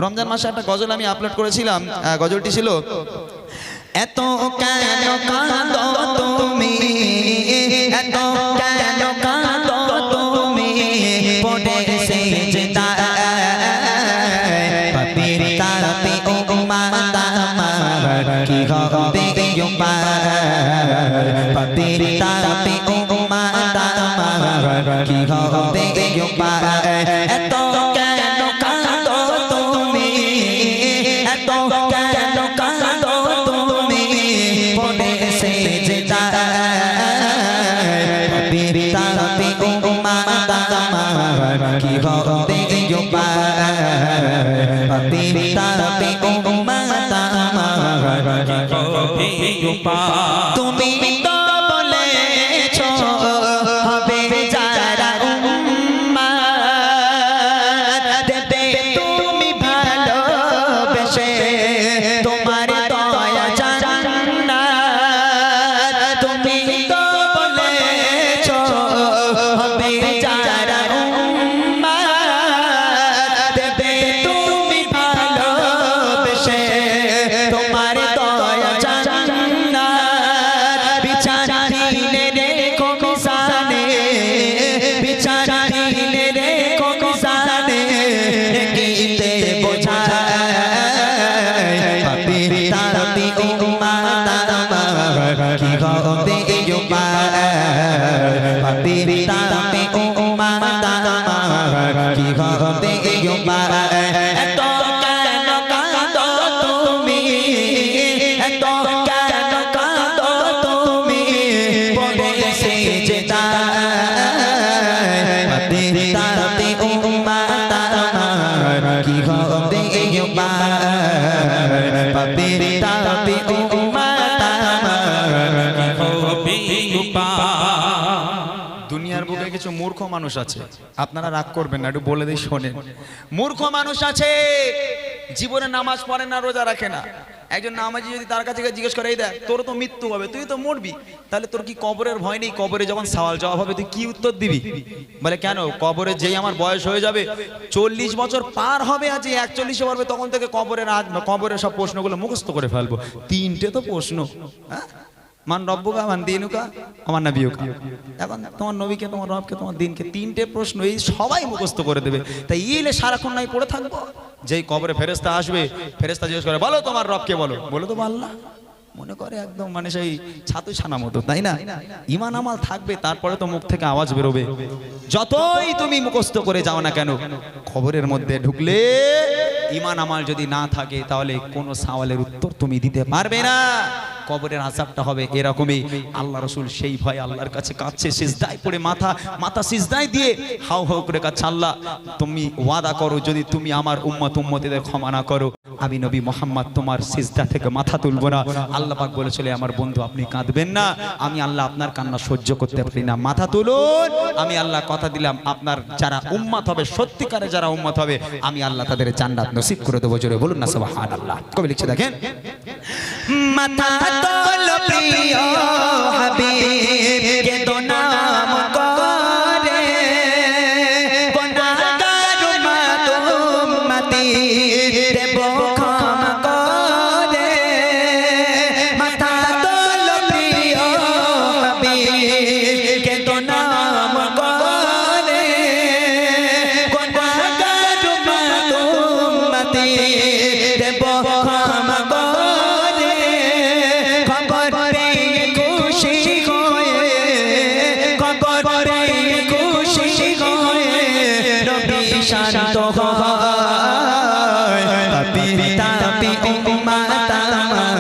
রমজান মাসে একটা গজল আমি আপলোড করেছিলাম, গজলটি ছিল এত কেন কাঁদো তুমি, এত কেন কাঁদো তুমি পড়ে সিজদায়, পাপীর তাপে উম্মত আমার কি হবে উপায়, পাপীর তাপে উম্মত আমার কি হবে উপায়। এত কেন কাঁদো তুমি, এত কেন কাঁদো তুমি পড়ে সিজদায়, পাপীর তাপে উম্মত আমার কি হবে উপায়, পাপীর তাপে উম্মত আমার কি হবে উপায়। তুমি তো বলেছো হবে যারা উম্মত, দেবে তুমি ভালোবেসে তোমার দয়া জান্নাত। তুমি তো বলেছো হবে যারা উম্মত, দেবে তুমি ভালোবেসে তোমার দয়া জান্নাত। বিছানা দিলে রেখো মিজানে, বিছানা দিলে রেখো মিজানে, গীতে বোঝায়, পাপীর তাপে উম্মত আমার কি হবে উপায়, পাপীর তাপে উম্মত আমার কি হবে উপায়। এত কেন কাঁদো তুমি, এত কেন কাঁদো তুমি পড়ে সিজদায়, পাপীর তাপে উম্মত আমার কি হবে উপায়, পাপীর তাপে উম্মত আমার কি হবে উপায়। দুনিয়ার বুকে কিছু মূর্খ মানুষ আছে, আপনারা রাগ করবেন না, একটু বলে দিই শোনেন। মূর্খ মানুষ আছে জীবনে নামাজ পড়ে না, রোজা রাখে না। একজন নামাজি যদি তার কাছে জিজ্ঞেস করে এই দেখ তোর তো মৃত্যু হবে, তুই তো মরবি, তাহলে তোর কি কবরের ভয় নেই? কবরে যখন সওয়াল জবাব হবে তুই কি উত্তর দিবি? বলে কেন, কবরে যেই আমার বয়স হয়ে যাবে 40 বছর পার হবে, আজ 41 পারবে, তখন থেকে কবরের সব প্রশ্নগুলো মুখস্থ করে ফেলবো। তিনটে তো প্রশ্ন, হ্যাঁ, মান রব্বুকা মান দিনুকা আমার নবীকা। এখন তোমার নবীকে, তোমার রবকে, তোমার দিনকে, তিনটে প্রশ্ন এই সবাই মুখস্থ করে দেবে। তাই ইলে সারাক্ষণ নাই পড়ে থাকবো। যেই কবরে ফেরেশতা আসবে, ফেরেশতা জিজ্ঞেস করে বলো তোমার রবকে, বলো, বলে তো আল্লাহ। মনে করে একদম মানে সেই ছাতু ছানা মতো, তাই না? ঈমান আমাল থাকবে, তারপরে তো মুখ থেকে আওয়াজ বেরোবে। যতই তুমি মুখস্থ করে যাও না কেন, কবরের মধ্যে ঢুকলে ঈমান আমাল যদি না থাকে তাহলে কোনো সওয়ালের উত্তর তুমি দিতে পারবে না। কবরের আযাবটা হবে এরকমই। আল্লাহ রাসূল সেই ভয় আল্লাহর কাছে কাঁদছে, সিজদায় পড়ে মাথা সিজদায় দিয়ে হাউ হাউ করে কাঁদছে, আল্লাহ তুমি ওয়াদা করো যদি তুমি আমার উম্মতদের ক্ষমা না করো, আমি নবী মুহাম্মদ তোমার সিজদা থেকে মাথা তুলবো না। আল্লাহ পাক বলেছিল আমার বন্ধু আপনি কাঁদবেন না, আমি আল্লাহ আপনার কান্না সহ্য করতে পারি না, মাথা তুলুন। আমি আল্লাহ কথা দিলাম আপনার যারা উম্মত হবে, সত্যিকারে যারা উম্মত হবে, আমি আল্লাহ তাদের জান্নাত নসিব করে দেবো। জোরে বলুন না সুবহানাল্লাহ। কবি লিখছে দেখেন, মাথা তোলো প্রিয় হাবিব কে তো নাম করে, গুনাহগার উম্মতি দেব ক্ষমা করে। মাথা তোলো প্রিয় হাবিব কে তো নাম করে, গুনাহগার উম্মতি দেব ক্ষমা করে। খবর পেয়ে খুশি হয়ে, খবর পেয়ে খুশি হয়ে নবী শান্ত হয়, পাপীর তাপে উম্মত আমার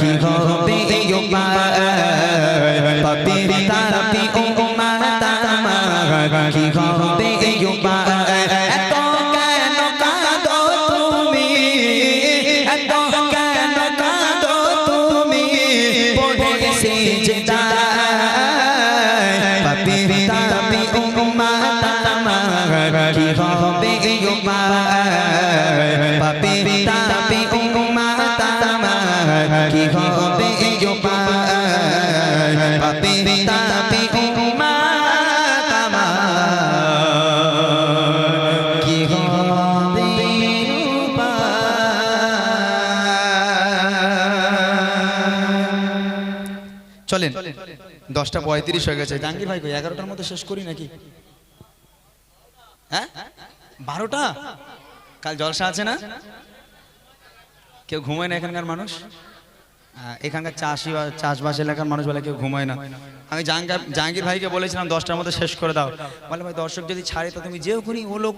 কি হবে উপায়, পাপীর তাপে উম্মত আমার কি হবে উপায়। এত কেন কাঁদো তুমি, চলেন 10টা 35 হয়ে গেছে। জাহাঙ্গীর ভাই কই 11টার মধ্যে শেষ করি নাকি? হ্যাঁ 12টা? কাল জলসা আছে না? কেউ ঘুমায় না এখানকার মানুষ? এখানকার চাষবাস এলাকার মানুষ বলে কেউ ঘুমায় না। আমি জাহাঙ্গীর ভাইকে বলেছিলাম 10টার মধ্যে শেষ করে দাও। বলে ভাই দর্শক যদি ছাড়ে তো তুমি যেও করি ও লোক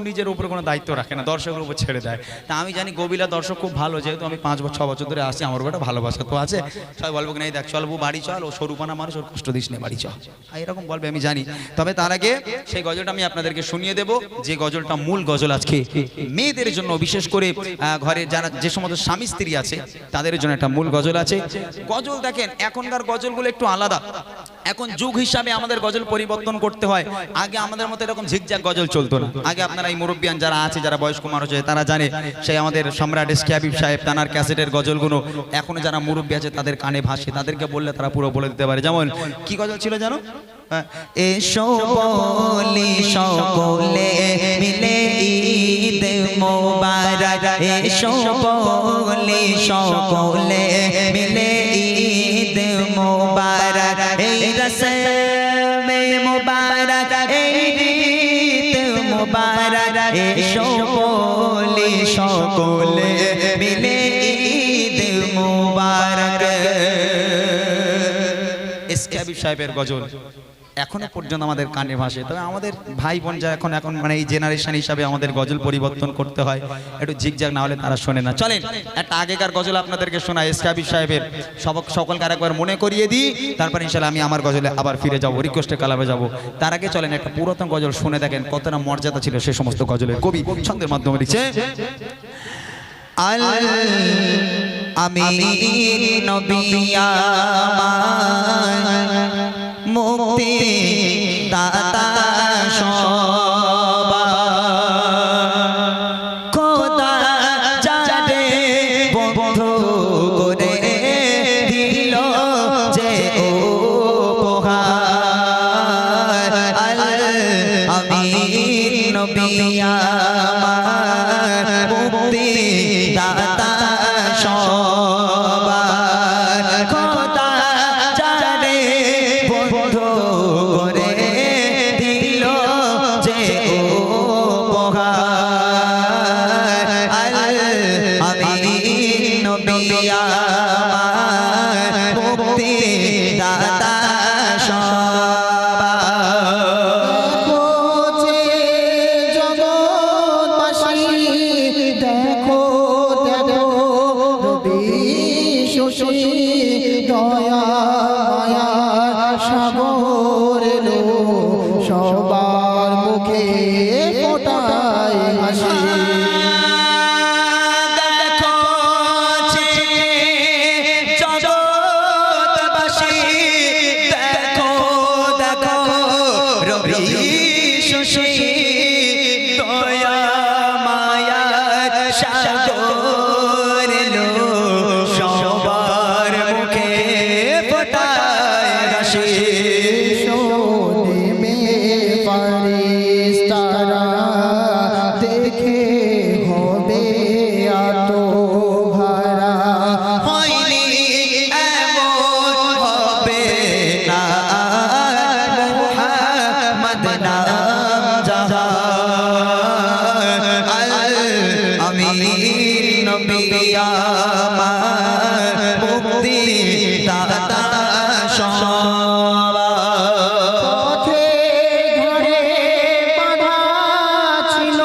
নিজের উপরে কোনো দায়িত্ব রাখে না, দর্শকের উপর ছেড়ে দেয়। তা আমি জানি গবিলা দর্শক খুব ভালো, যেহেতু আমি 5-6 বছর ধরে আসছি, আমার উপর একটা ভালোবাসা তো আছে। সবাই বলবো না এই দেখ চল বউ বাড়ি চল, ও সরুপানা মানুষ, ওর কষ্ট দিস না, বাড়ি চল, এরকম বলবে আমি জানি। তবে তার আগে সেই গজলটা আমি আপনাদেরকে শুনিয়ে দেব, যে গজলটা মূল গজল আজকে মেয়েদের জন্য, বিশেষ করে ঘরে যারা যে সমস্ত স্বামী স্ত্রী আছে তাদের জন্য একটা মূল গজল আছে। গজল দেখেন এখনকার গজলগুলো একটু আলাদা, এখন যুগ হিসাবে আমাদের গজল পরিবর্তন করতে হয়। আগে আমাদের মতো এরকম ঝিকঝাক গজল চলতো না। আগে আপনারা এই মুরব্বিয়ান যারা আছে, যারা বয়স্ক মানুষ আছে তারা জানে, সেই আমাদের সম্রাট এসকে হাবিব সাহেব তানার ক্যাসেটের গজলগুলো এখনো যারা মুরব্বি আছে তাদের কানে ভাসে, তাদেরকে বললে তারা পুরো বলে দিতে পারে। যেমন কি গজল ছিল জানো? এসো বলি সকলে মিলে ঈদ মোবারক, এসো বলি সকলে মিলে ঈদ মোবারক, এই রসমে মোবারক, এই ঈদ মোবারক, এসো বলি সকলে মিলে ঈদ মোবারক। এসকে হাবিব সাহেবের গজল এখনো পর্যন্ত আমাদের কানে ভাসে। তবে আমাদের ভাই বোন যা এখন মানে এই জেনারেশন হিসাবে আমাদের গজল পরিবর্তন করতে হয়, একটু ঝিকঝাক না হলে তারা শোনে না। চলেন একটা আগেকার গজল আপনাদেরকে শোনা, এসকে হাবিব সাহেবের সকলকে আরেকবার মনে করিয়ে দিই, তারপর ইনশাআল্লাহ আমি আমার গজলে আবার ফিরে যাবো, রিকোয়েস্টে কালামে যাবো। তার আগে চলেন একটা পুরাতন গজল শুনে দেখেন কতটা মর্যাদা ছিল সে সমস্ত গজলের। কবি ছন্দের মাধ্যমে লিখছে, আমি নবী আমার মুক্তি দাতা সবার, খোদা যারে বন্ধু করে দিল যে উপহার, আমি নবী আমার মুক্তি দাতা সবার, খোদা যারে বন্ধু করে দিল যে উপহার, আমি নবী আমার মুক্তি দাতা দয়া মায়া সাগর লো সবার মুখে ফোটায় হাসি। দেখো জগৎবাসী, দেখো দেখো রবি শশী, দয়া মায়া সাগর লো সবার মুখে ফোটায় হাসি। সোনে ফারিস্তারা দেখে হবে আতো ভরা, হয়নি এমন হবে না মুহাম্মদ নাম জাহান, আমি নবী আমার মুক্তি দাতা সবার। পথে ঘরে বাঁধা ছিল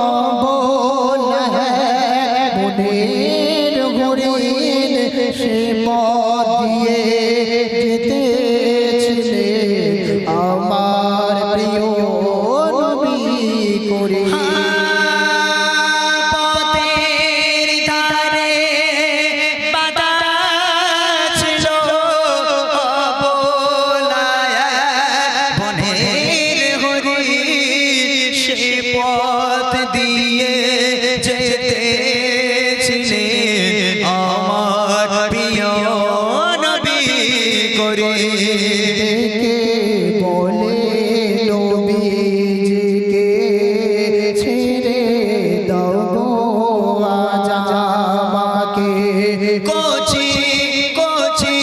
অবলা মনের হরিণ, সে পথ দিয়ে যেতেছিলে আমার প্রিয় নবী করে। পথের ধারে বাঁধা ছিল অবলায় বনের হরিণ, সে পথ দিয়ে যেতেছিলেন আমার প্রিয় নবী করে। ডেকে বলে নবীজিকে ছেড়ে দাও গো আজ আমাকে, কচি কচি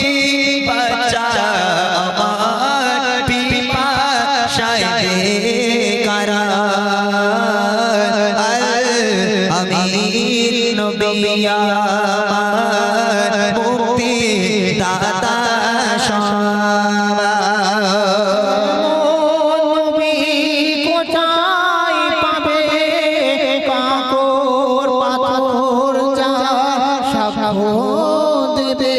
নবী আমার মুক্তি দাতা নবী কোথায় পাবে কাকর পাথর যা সাক্ষ্য দেবে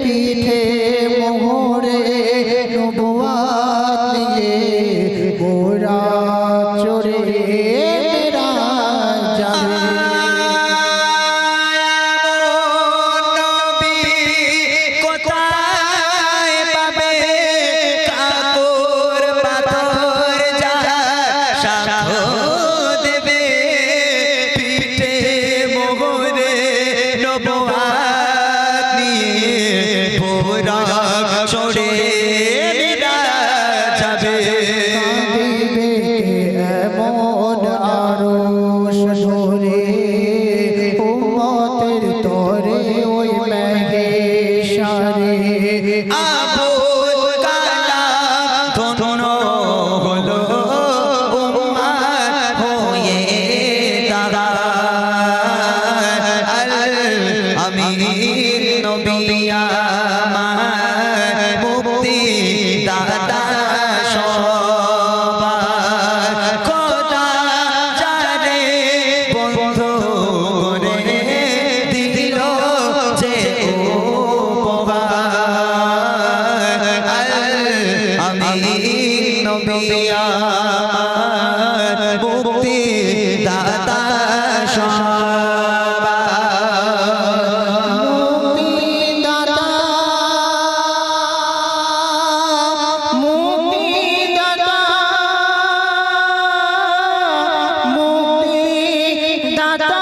পিঠে মোহরে নবুয়াত নিয়ে গোরা চড়ে মেরা যাবে এমন আরশ ধরে উম্মতের তরে ওই মেঘেশারে আবুল কালাম ধন্য হলো উম্মত হয়ে দাঁড়ায় আমির নবী আমার মুক্তি দাতা নবী আমার মুক্তি দাতা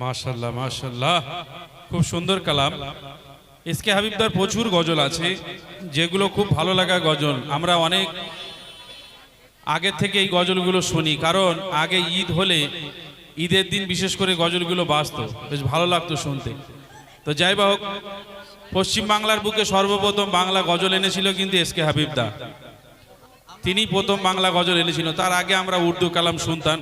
মাশাআল্লাহ মাশাআল্লাহ, খুব সুন্দর কালাম। এসকে হাবিবদার প্রচুর গজল আছে যেগুলো খুব ভালো লাগা গজল। আমরা অনেক আগে থেকে এই গজলগুলো শুনি, কারণ আগে ঈদ হলে ঈদের দিন বিশেষ করে গজলগুলো বাজতো, বেশ ভালো লাগতো শুনতে। তো যাই হোক, পশ্চিম বাংলার বুকে সর্বপ্রথম বাংলা গজল এনেছিল কিন্তু এসকে হাবিবদা, তিনি প্রথম বাংলা গজল এনেছিল। তার আগে আমরা উর্দু কালাম শুনতাম।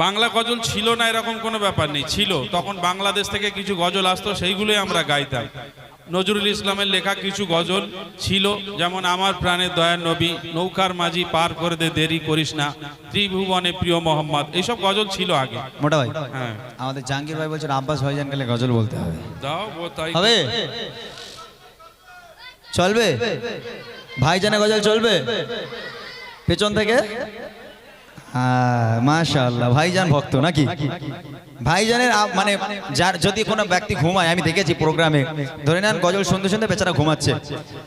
বাংলা গজল ছিল না এরকম কোনো ব্যাপার নেই, ছিল। তখন বাংলাদেশ থেকে কিছু গজল আসতো, সেইগুলোই আমরা গাইতাম। নজরুল ইসলামের লেখা কিছু গজল ছিল, যেমন আমার প্রাণের দয়ার নবী, নৌকার মাঝি পার করে দে দেরি করিস না, ত্রিভুবনে প্রিয় মোহাম্মদ, এইসব গজল ছিল আগে। মোটা ভাই, হ্যাঁ, আমাদের জাহাঙ্গীর ভাই বলছেন আব্বাস ভাইজান গেলে গজল বলতে হবে। দাও তাই হবে, চলবে ভাইজানের গজল চলবে পেছন থেকে। হ্যাঁ মাশাআল্লাহ, ভাইজান ভক্ত নাকি? ভাইজানের মানে যার যদি কোনো ব্যক্তি ঘুমায়, আমি দেখেছি প্রোগ্রামে, ধরে নেন গজল শুনতে শুনতে বেচারা ঘুমাচ্ছে,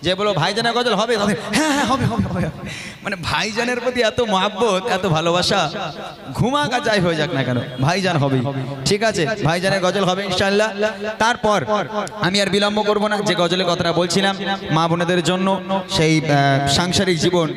যে বলো ভাইজানের গজল হবে, হ্যাঁ হ্যাঁ হবে হবে হবে, মানে ভাইজানের প্রতি এত মহাব্বত, এত ভালোবাসা, ঘুমাক আর যাই হয়ে যাক না কেন, ভাইজান হবেই। ঠিক আছে, ভাইজানের গজল হবে ইনশাআল্লাহ। তারপর আমি আর বিলম্ব করব না, যে গজলের কথাটা বলছিলাম মা বোনেদের জন্য, সেই সাংসারিক জীবন